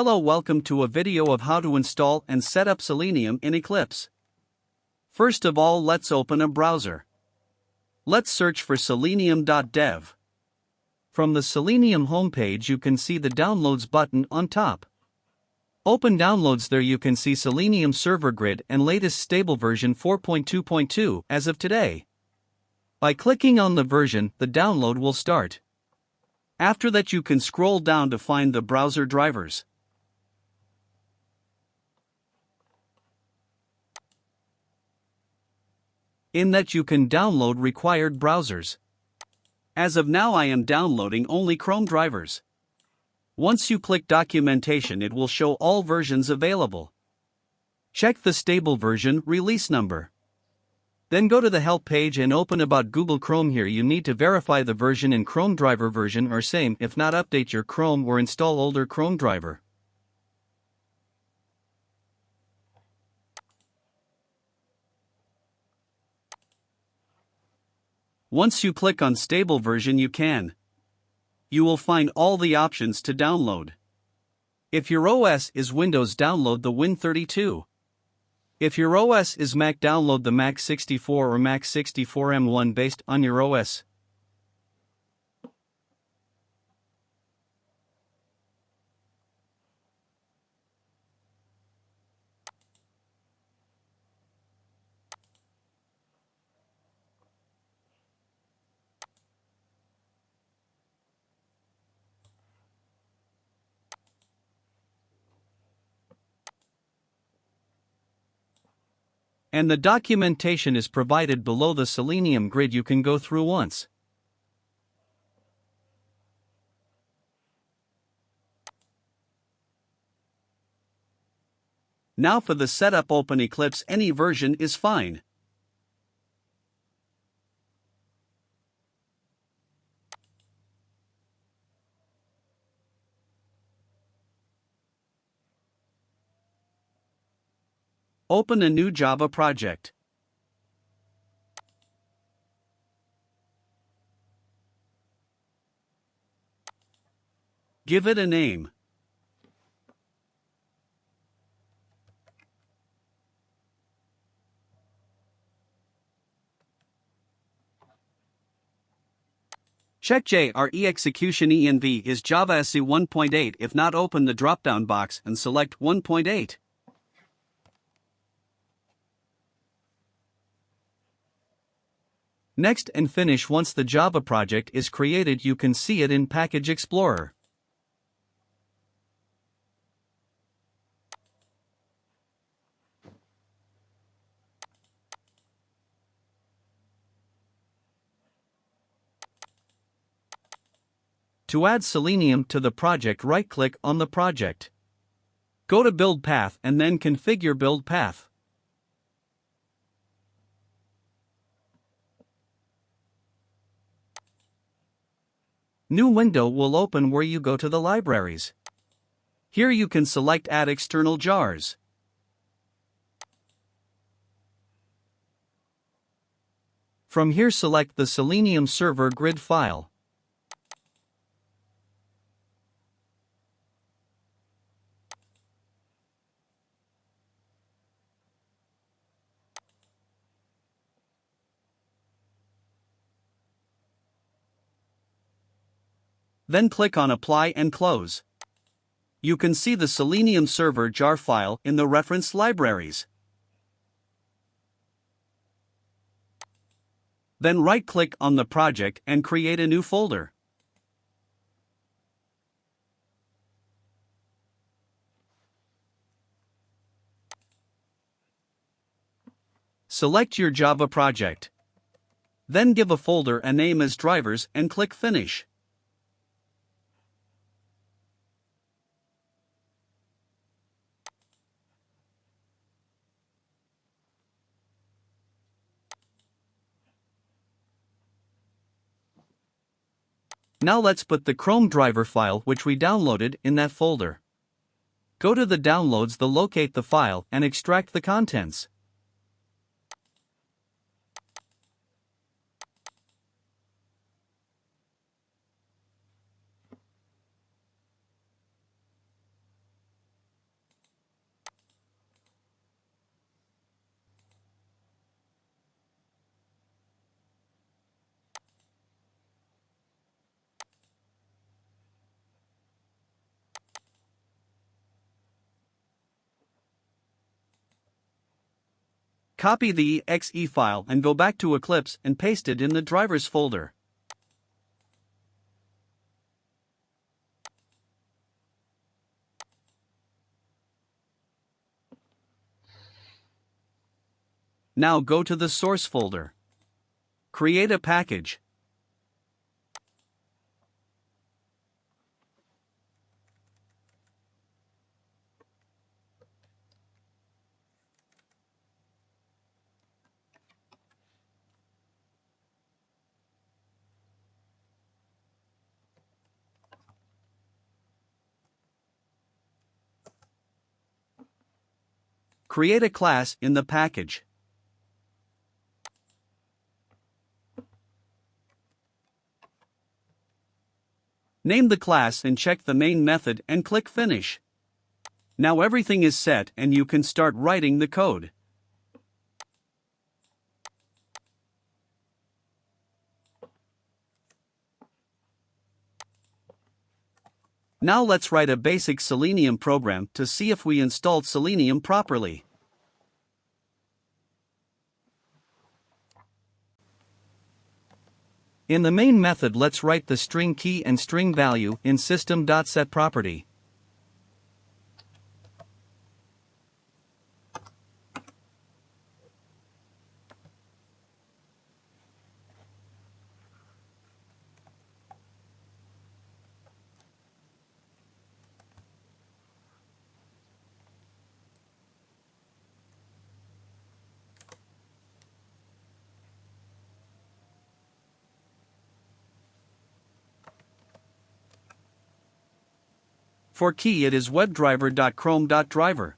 Hello, welcome to a video of how to install and set up Selenium in Eclipse. First of all, let's open a browser. Let's search for selenium.dev. From the Selenium homepage you can see the Downloads button on top. Open Downloads. There you can see Selenium Server Grid and latest stable version 4.2.2 as of today. By clicking on the version, the download will start. After that you can scroll down to find the browser drivers. In that you can download required browsers. As of now I am downloading only Chrome drivers. Once you click documentation it will show all versions available. Check the stable version release number. Then go to the help page and open about Google Chrome. Here you need to verify the version in Chrome driver version or same. If not, update your Chrome or install older Chrome driver. Once you click on stable version you will find all the options to download. If your OS is Windows, download the Win32. If your OS is Mac, download the Mac 64 or Mac 64 M1 based on your OS. And the documentation is provided below the Selenium grid. You can go through once. Now for the setup, open Eclipse. Any version is fine. Open a new Java project. Give it a name. Check JRE execution env is Java SE 1.8. If not, open the drop-down box and select 1.8. Next and finish. Once the Java project is created you can see it in Package Explorer. To add Selenium to the project, right-click on the project. Go to Build Path and then configure Build Path. New window will open where you go to the libraries. Here you can select Add External Jars. From here select the Selenium Server Grid file. Then click on Apply and Close. You can see the Selenium Server jar file in the reference libraries. Then right-click on the project and create a new folder. Select your Java project. Then give a folder a name as Drivers and click Finish. Now let's put the Chrome driver file which we downloaded in that folder. Go to the Downloads, locate the file and extract the contents. Copy the exe file and go back to Eclipse and paste it in the drivers folder. Now go to the source folder. Create a package. Create a class in the package. Name the class and check the main method and click Finish. Now everything is set and you can start writing the code. Now let's write a basic Selenium program to see if we installed Selenium properly. In the main method, let's write the string key and string value in system.setProperty. For key, it is webdriver.chrome.driver.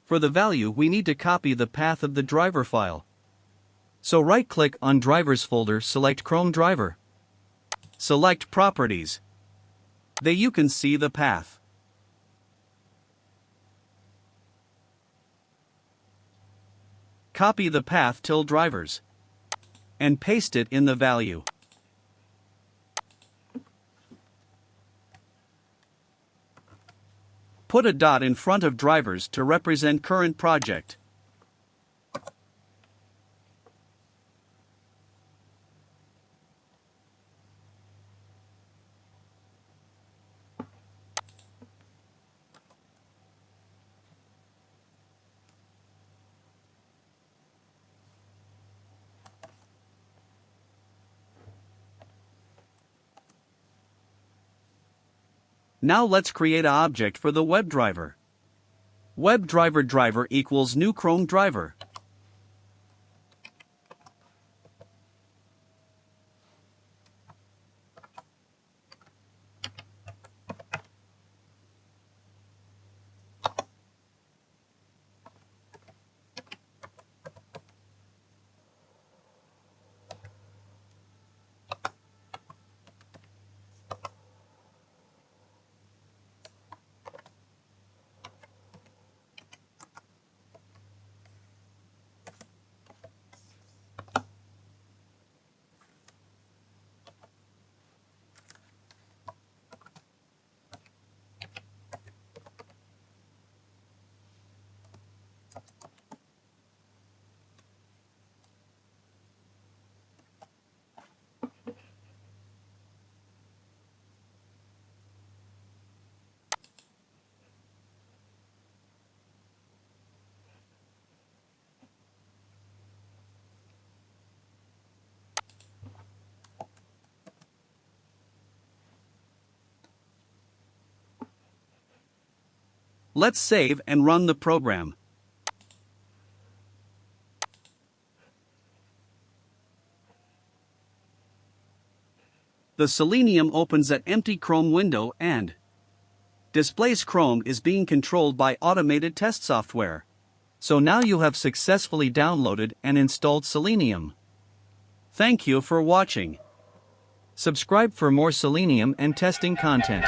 For the value, we need to copy the path of the driver file. So right-click on Drivers folder, select Chrome Driver. Select Properties. There you can see the path. Copy the path till drivers and paste it in the value. Put a dot in front of drivers to represent current project. Now let's create an object for the WebDriver. WebDriver driver equals new Chrome driver. Let's save and run the program. The Selenium opens an empty Chrome window and Display's Chrome is being controlled by automated test software. So now you have successfully downloaded and installed Selenium. Thank you for watching. Subscribe for more Selenium and testing content.